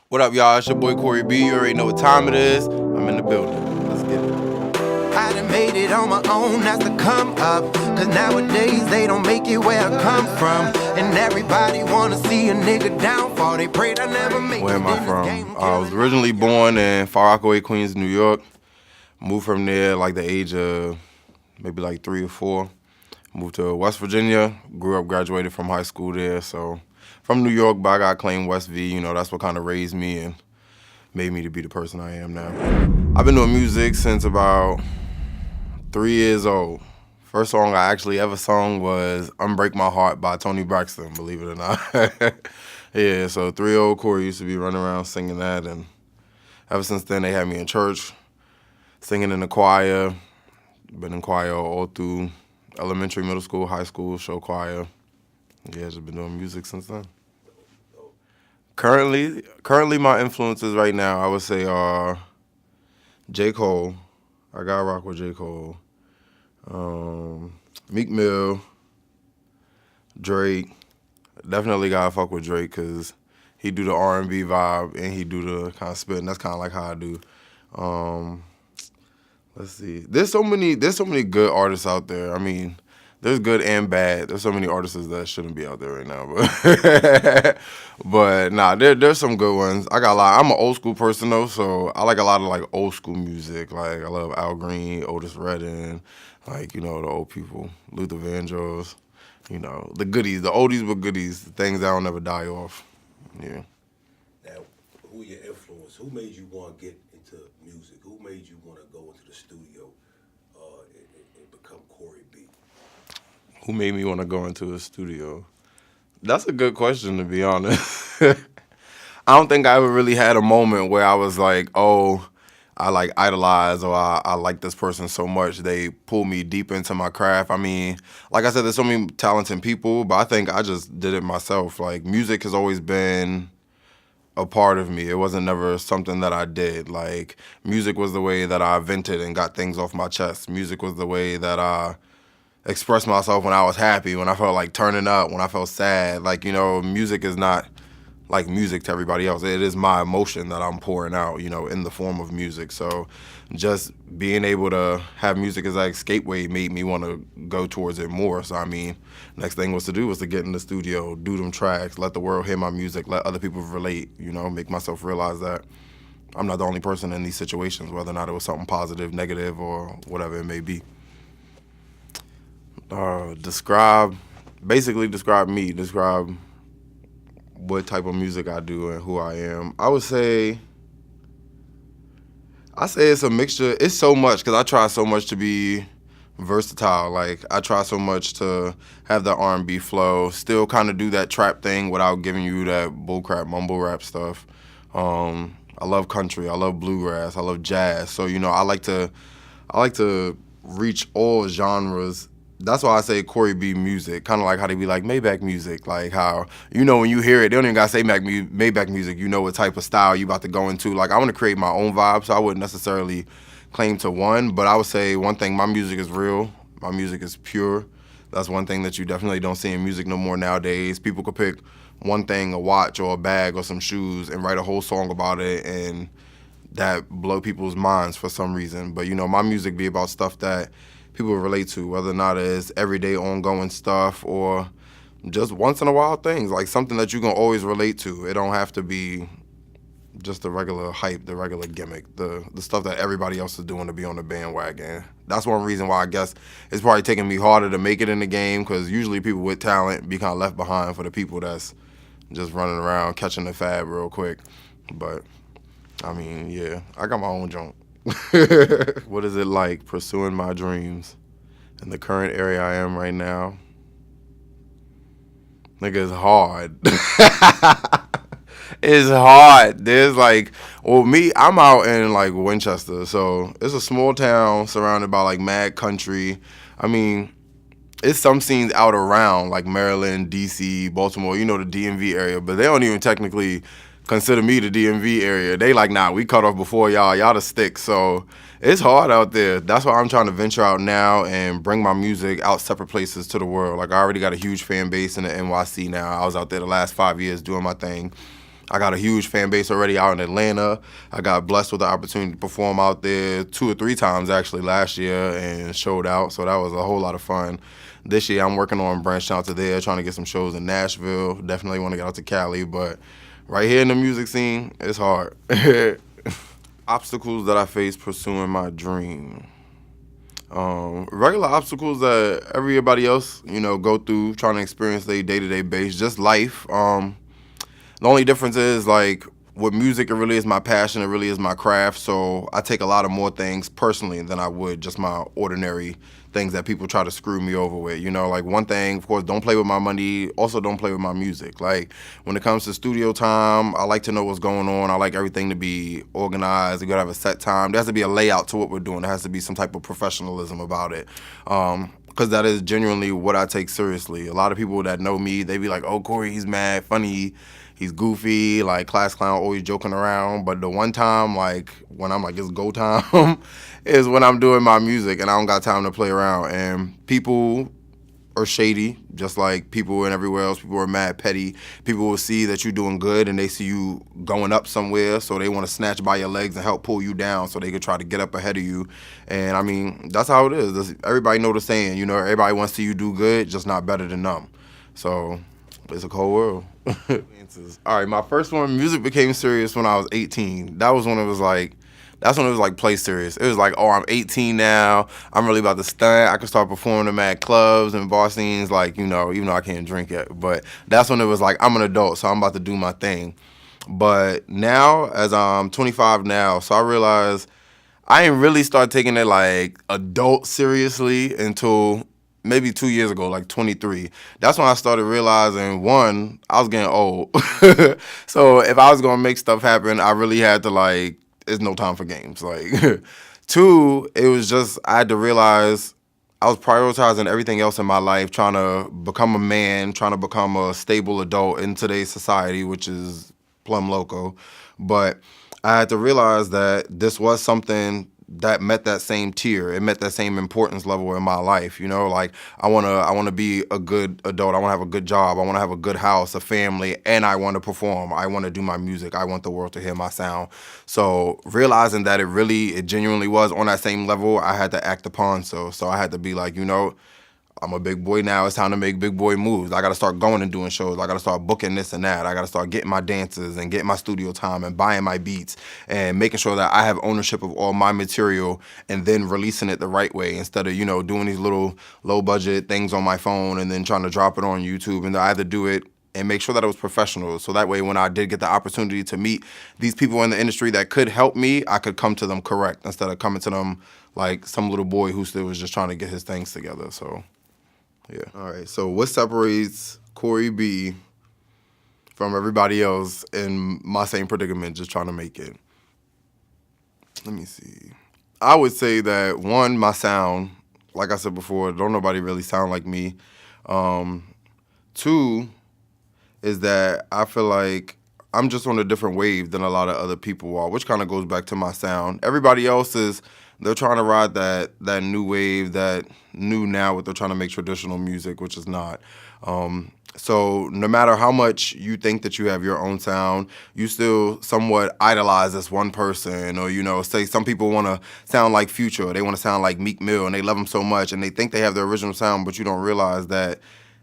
What up, y'all? It's your boy Corey B. You already know what time it is. I'm in the building. Let's get it. I done made it on my own, that's the come up. Cause nowadays they don't make it where I come from. And everybody wanna see a nigga downfall. They prayed I never make it. Where am I from? I was originally born in Far Rockaway, Queens, New York. Moved from there like the age of maybe like 3 or 4. Moved to West Virginia. Grew up, graduated from high school there. So from New York, but I got claimed West V. You know, that's what kind of raised me and made me to be the person I am now. I've been doing music since about 3 years old. First song I actually ever sung was Unbreak My Heart by Tony Braxton, believe it or not. Yeah, so 3-year-old Corey used to be running around singing that, and ever since then they had me in church, singing in the choir. Been in choir all through elementary, middle school, high school, show choir. Yeah, just been doing music since then. Currently my influences right now, I would say are J. Cole. I gotta rock with J. Cole. Meek Mill, Drake. Definitely gotta fuck with Drake because he do the R&B vibe and he do the kind of spit, and that's kind of like how I do. Let's see. There's so many good artists out there. I mean, there's good and bad. There's so many artists that shouldn't be out there right now, but nah, there's some good ones. I got a lot. I'm an old school person though, so I like a lot of like old school music. Like I love Al Green, Otis Redding, like the old people, Luther Vandross, the goodies, the oldies but goodies, the things that'll never die off. Yeah. Now, who your influence? Who made you want to get into music? Who made you want to go into the studio and become Corey B? Who made me want to go into a studio? That's a good question, to be honest. I don't think I ever really had a moment where I was like, oh, I like idolize or I like this person so much they pull me deep into my craft. I mean, like I said, there's so many talented people, but I think I just did it myself. Like music has always been a part of me. It wasn't never something that I did. Like music was the way that I vented and got things off my chest. Music was the way that I expressed myself when I was happy, when I felt like turning up, when I felt sad. Like, music is not like music to everybody else. It is my emotion that I'm pouring out, in the form of music. So just being able to have music as an escape-way made me want to go towards it more. So, I mean, next thing was to get in the studio, do them tracks, let the world hear my music, let other people relate, make myself realize that I'm not the only person in these situations, whether or not it was something positive, negative, or whatever it may be. Describe me. Describe what type of music I do and who I am. I say it's a mixture. It's so much because I try so much to be versatile. Like I try so much to have that R&B flow, still kind of do that trap thing without giving you that bullcrap mumble rap stuff. I love country. I love bluegrass. I love jazz. So I like to reach all genres. That's why I say Corey B music, kind of like how they be like Maybach music, like how, when you hear it, they don't even got to say Maybach music, you know what type of style you about to go into. Like, I want to create my own vibe, so I wouldn't necessarily claim to one, but I would say one thing, my music is real, my music is pure. That's one thing that you definitely don't see in music no more nowadays. People could pick one thing, a watch or a bag or some shoes, and write a whole song about it, and that blow people's minds for some reason. But, my music be about stuff that people relate to, whether or not it's everyday ongoing stuff or just once in a while things, like something that you can always relate to. It don't have to be just the regular hype, the regular gimmick, the stuff that everybody else is doing to be on the bandwagon. That's one reason why I guess it's probably taking me harder to make it in the game, because usually people with talent be kind of left behind for the people that's just running around catching the fad real quick. But, I mean, yeah, I got my own junk. What is it like pursuing my dreams in the current area I am right now? Nigga, it's hard. It's hard. There's me, I'm out in Winchester, so it's a small town surrounded by mad country. I mean, it's some scenes out around Maryland, DC, Baltimore, the DMV area, but they don't even technically consider me the DMV area. They nah, we cut off before y'all the stick. So it's hard out there. That's why I'm trying to venture out now and bring my music out separate places to the world. I already got a huge fan base in the NYC now. I was out there the last 5 years doing my thing. I got a huge fan base already out in Atlanta. I got blessed with the opportunity to perform out there 2 or 3 times actually last year and showed out. So that was a whole lot of fun. This year I'm working on branching out to there, trying to get some shows in Nashville. Definitely want to get out to Cali, but right here in the music scene, it's hard. Obstacles that I face pursuing my dream. Regular obstacles that everybody else, go through trying to experience their day-to-day base, just life. The only difference is, like, with music, it really is my passion, it really is my craft, so I take a lot of more things personally than I would just my ordinary things that people try to screw me over with. Like, one thing, of course, don't play with my money, also don't play with my music. Like, when it comes to studio time, I like to know what's going on. I like everything to be organized. You gotta have a set time. There has to be a layout to what we're doing. There has to be some type of professionalism about it. Because that is genuinely what I take seriously. A lot of people that know me, they be like, oh, Corey, he's mad, funny, he's goofy, like class clown, always joking around. But the one time, like, when I'm like, it's go time, is when I'm doing my music and I don't got time to play around. And people are shady, just like people and everywhere else. People are mad petty. People will see that you're doing good and they see you going up somewhere, so they want to snatch by your legs and help pull you down so they can try to get up ahead of you. And I mean, that's how it is. Everybody know the saying, everybody wants to see you do good, just not better than them. So it's a cold world. All right, my first one, music became serious when I was 18. That's when it was like play serious. It was like, oh, I'm 18 now. I'm really about to stunt. I can start performing in at clubs and bar scenes, like, even though I can't drink yet. But that's when it was like, I'm an adult, so I'm about to do my thing. But now, as I'm 25 now, so I realized I ain't really start taking it like adult seriously until maybe 2 years ago, like 23. That's when I started realizing, one, I was getting old. So if I was going to make stuff happen, I really had to, like, there's no time for games. Like, two, it was just, I had to realize I was prioritizing everything else in my life, trying to become a man, trying to become a stable adult in today's society, which is plumb loco. But I had to realize that this was something that met that same tier. It met that same importance level in my life. Like, I wanna be a good adult. I wanna have a good job. I wanna have a good house, a family, and I wanna perform. I wanna do my music. I want the world to hear my sound. So realizing that it genuinely was on that same level, I had to act upon. So I had to be like, I'm a big boy now. It's time to make big boy moves. I got to start going and doing shows. I got to start booking this and that. I got to start getting my dances and getting my studio time and buying my beats and making sure that I have ownership of all my material and then releasing it the right way instead of, doing these little low budget things on my phone and then trying to drop it on YouTube. And I either do it and make sure that it was professional. So that way, when I did get the opportunity to meet these people in the industry that could help me, I could come to them correct instead of coming to them like some little boy who still was just trying to get his things together. So yeah. All right. So what separates Corey B from everybody else in my same predicament, just trying to make it? Let me see. I would say that, one, my sound, like I said before, don't nobody really sound like me. Two is that I feel like I'm just on a different wave than a lot of other people are, which kind of goes back to my sound. Everybody else they're trying to ride that new wave, that new now what they're trying to make traditional music, which is not. So no matter how much you think that you have your own sound, you still somewhat idolize this one person, or, say some people want to sound like Future, or they want to sound like Meek Mill, and they love him so much, and they think they have their original sound, but you don't realize that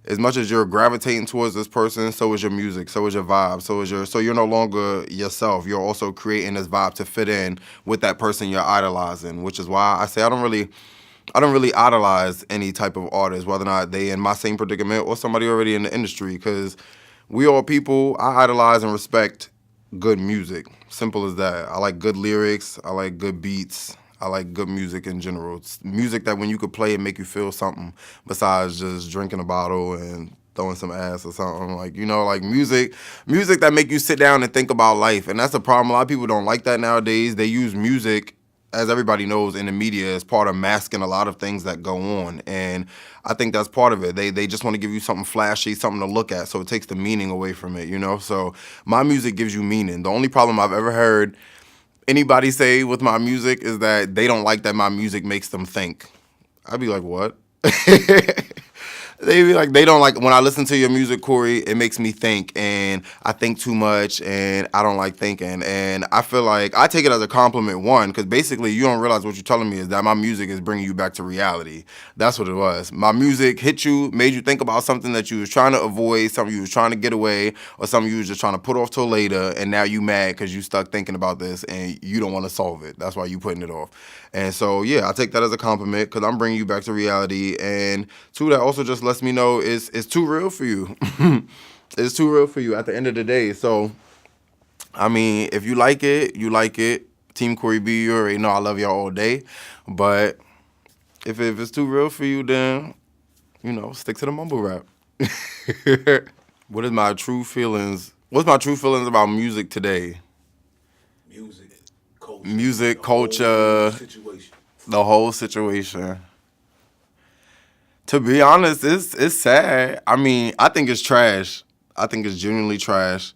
as much as you're gravitating towards this person, so is your music, so is your vibe, so you're no longer yourself. You're also creating this vibe to fit in with that person you're idolizing, which is why I say I don't really idolize any type of artist, whether or not they in my same predicament or somebody already in the industry, because we all people. I idolize and respect good music. Simple as that. I like good lyrics. I like good beats. I like good music in general. It's music that when you could play and make you feel something besides just drinking a bottle and throwing some ass or something. Like, like music that make you sit down and think about life. And that's the problem. A lot of people don't like that nowadays. They use music, as everybody knows, in the media as part of masking a lot of things that go on. And I think that's part of it. They just want to give you something flashy, something to look at, so it takes the meaning away from it, So my music gives you meaning. The only problem I've ever heard anybody say with my music is that they don't like that my music makes them think. I'd be like, what? They be like, they don't like when I listen to your music, Corey. It makes me think, and I think too much, and I don't like thinking. And I feel like I take it as a compliment, one, because basically you don't realize what you're telling me is that my music is bringing you back to reality. That's what it was. My music hit you, made you think about something that you was trying to avoid, something you was trying to get away, or something you was just trying to put off till later, and now you mad because you stuck thinking about this and you don't want to solve it. That's why you putting it off. And so, yeah, I take that as a compliment because I'm bringing you back to reality. And two, that also just lets me know it's too real for you. It's too real for you at the end of the day. So, I mean, if you like it, you like it. Team Corey B, you already know I love y'all all day. But if it's too real for you, then, stick to the mumble rap. What is my true feelings? What's my true feelings about music today? Music, culture, The whole situation. To be honest, it's sad. I mean, I think it's trash. I think it's genuinely trash.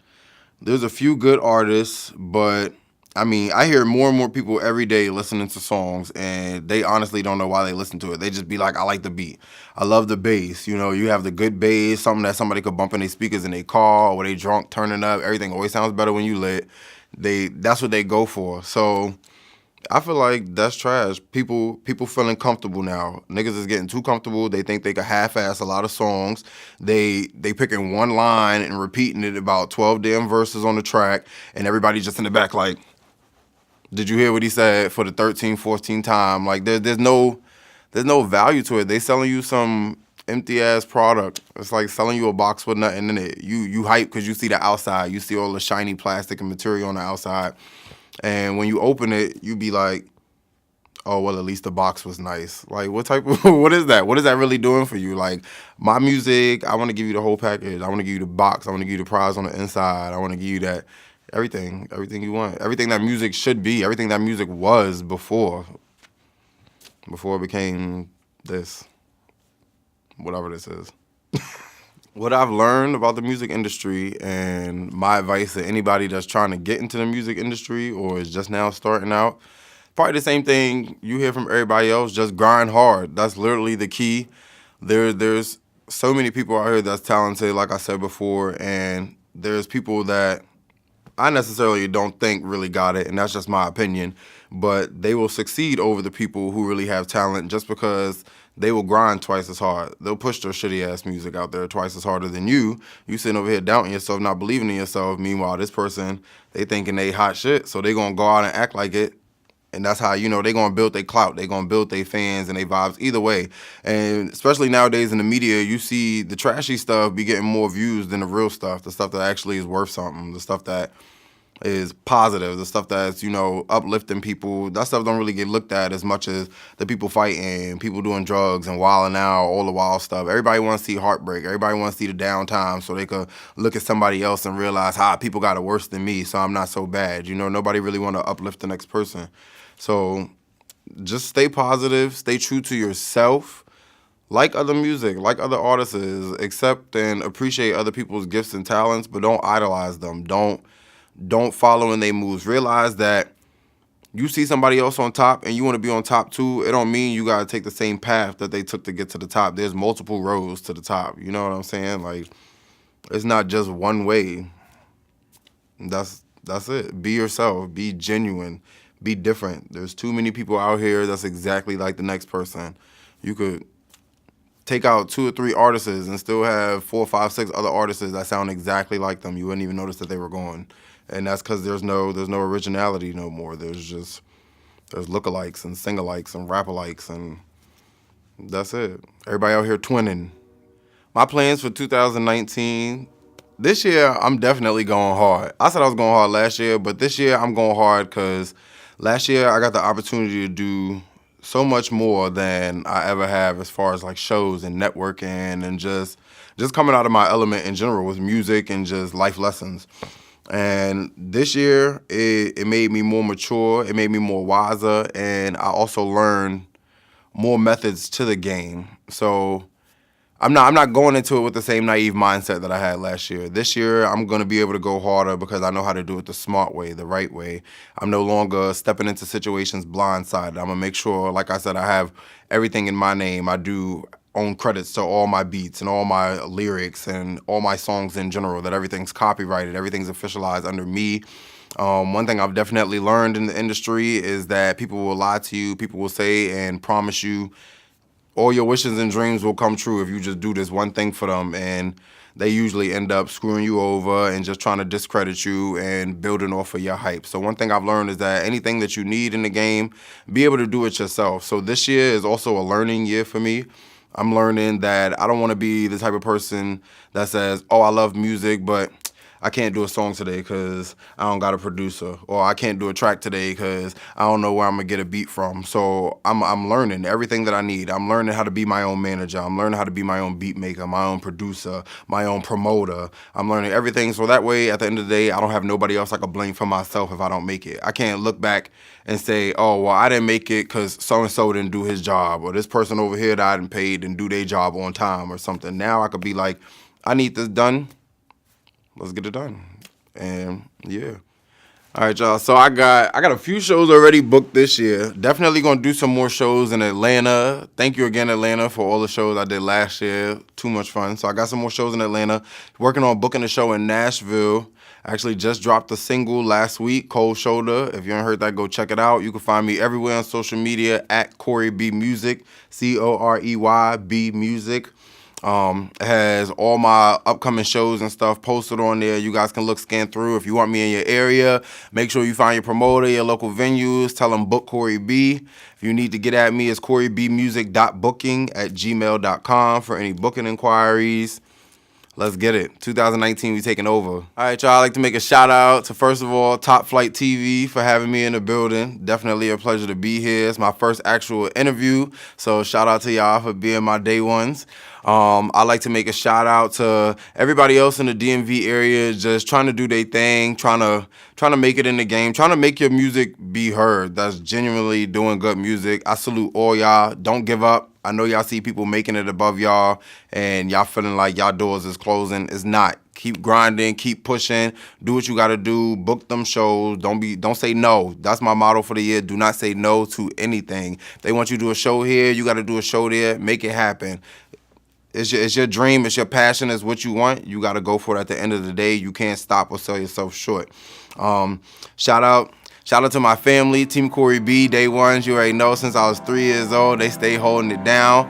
There's a few good artists, but I mean, I hear more and more people every day listening to songs, and they honestly don't know why they listen to it. They just be like, I like the beat. I love the bass. You have the good bass, something that somebody could bump in their speakers in their car, or they drunk, turning up. Everything always sounds better when you lit. That's what they go for. So I feel like that's trash. People feeling comfortable now. Niggas is getting too comfortable. They think they can half-ass a lot of songs. They picking one line and repeating it about 12 damn verses on the track, and everybody just in the back like, did you hear what he said for the 13th, 14th time? Like there's no value to it. They selling you some empty ass product. It's like selling you a box with nothing in it. You hype because you see the outside. You see all the shiny plastic and material on the outside. And when you open it, you be like, oh, well, at least the box was nice. Like, what is that? What is that really doing for you? Like, my music, I want to give you the whole package. I want to give you the box. I want to give you the prize on the inside. I want to give you that, everything you want. Everything that music should be. Everything that music was before it became this, whatever this is. What I've learned about the music industry and my advice to anybody that's trying to get into the music industry or is just now starting out, probably the same thing you hear from everybody else, just grind hard. That's literally the key. There's so many people out here that's talented, like I said before, and there's people that I necessarily don't think really got it, and that's just my opinion, but they will succeed over the people who really have talent just because they will grind twice as hard. They'll push their shitty-ass music out there twice as harder than you. You sitting over here doubting yourself, not believing in yourself. Meanwhile, this person, they thinking they hot shit, so they going to go out and act like it. And that's how, they going to build their clout. They going to build their fans and their vibes either way. And especially nowadays in the media, you see the trashy stuff be getting more views than the real stuff, the stuff that actually is worth something, the stuff that is positive, the stuff that's, uplifting people. That stuff don't really get looked at as much as the people fighting, people doing drugs and wilding out, all the wild stuff. Everybody wants to see heartbreak. Everybody wants to see the downtime so they could look at somebody else and realize, people got it worse than me, so I'm not so bad. Nobody really want to uplift the next person. So just stay positive, stay true to yourself. Like other music, like other artists, accept and appreciate other people's gifts and talents, but don't idolize them. Don't follow in their moves. Realize that you see somebody else on top and you want to be on top too. It don't mean you got to take the same path that they took to get to the top. There's multiple roads to the top. You know what I'm saying? Like, it's not just one way. That's it. Be yourself. Be genuine. Be different. There's too many people out here that's exactly like the next person. You could take out 2 or 3 artists and still have 4, 5, 6 other artists that sound exactly like them. You wouldn't even notice that they were gone. And that's because there's no originality no more. There's lookalikes and sing-alikes and rap-alikes, and that's it. Everybody out here twinning. My plans for 2019, this year I'm definitely going hard. I said I was going hard last year, but this year I'm going hard because last year I got the opportunity to do so much more than I ever have as far as like shows and networking and just coming out of my element in general with music and just life lessons. And this year, it made me more mature, it made me more wiser, and I also learned more methods to the game. So I'm not going into it with the same naive mindset that I had last year. This year, I'm going to be able to go harder because I know how to do it the smart way, the right way. I'm no longer stepping into situations blindsided. I'm going to make sure, like I said, I have everything in my name. I do own credits to all my beats and all my lyrics and all my songs in general, that everything's copyrighted, everything's officialized under me. One thing I've definitely learned in the industry is that people will lie to you, people will say and promise you all your wishes and dreams will come true if you just do this one thing for them, and they usually end up screwing you over and just trying to discredit you and building off of your hype. So one thing I've learned is that anything that you need in the game, be able to do it yourself. So this year is also a learning year for me. I'm learning that I don't want to be the type of person that says, oh, I love music, but I can't do a song today because I don't got a producer, or I can't do a track today because I don't know where I'm gonna get a beat from. So I'm learning everything that I need. I'm learning how to be my own manager. I'm learning how to be my own beat maker, my own producer, my own promoter. I'm learning everything so that way at the end of the day, I don't have nobody else I can blame for myself if I don't make it. I can't look back and say, oh, well, I didn't make it because so-and-so didn't do his job, or this person over here that I didn't pay didn't do their job on time or something. Now I could be like, I need this done. Let's get it done. And yeah. All right, y'all. So I got a few shows already booked this year. Definitely gonna do some more shows in Atlanta. Thank you again, Atlanta, for all the shows I did last year. Too much fun. So I got some more shows in Atlanta. Working on booking a show in Nashville. I actually just dropped a single last week, Cold Shoulder. If you haven't heard that, go check it out. You can find me everywhere on social media at Corey B Music, COREY Music. It has all my upcoming shows and stuff posted on there. You guys can scan through. If you want me in your area, make sure you find your promoter, your local venues. Tell them book Corey B. If you need to get at me, it's coreyBmusic.booking@gmail.com for any booking inquiries. Let's get it. 2019, we taking over. All right, y'all. I'd like to make a shout out to, first of all, Topflyght TV for having me in the building. Definitely a pleasure to be here. It's my first actual interview, so shout out to y'all for being my day ones. I'd like to make a shout out to everybody else in the DMV area just trying to do their thing, trying to make it in the game, trying to make your music be heard. That's genuinely doing good music. I salute all y'all. Don't give up. I know y'all see people making it above y'all and y'all feeling like y'all doors is closing. It's not. Keep grinding, keep pushing, do what you gotta do, book them shows, don't say no. That's my motto for the year. Do not say no to anything. If they want you to do a show here, you gotta do a show there, make it happen. It's your dream, it's your passion, it's what you want. You gotta go for it at the end of the day. You can't stop or sell yourself short. Shout out to my family, Team Corey B, day ones. You already know, since I was 3 years old, they stay holding it down.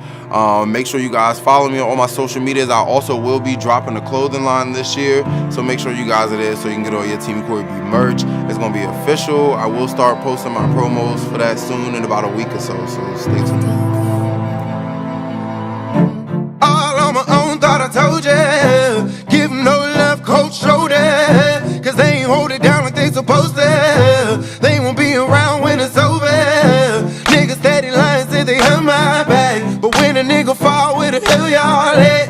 Make sure you guys follow me on all my social medias. I also will be dropping a clothing line this year, so make sure you guys are there so you can get all your Team Corey B merch. It's gonna be official. I will start posting my promos for that soon in about a week or so stay tuned. All on my own, thought I told ya. Give 'em no love, cold shoulder. Cause they ain't hold it down like they supposed to. They won't be around when it's over. Niggas steady lying, say they have my back. But when a nigga fall, where the hell y'all at?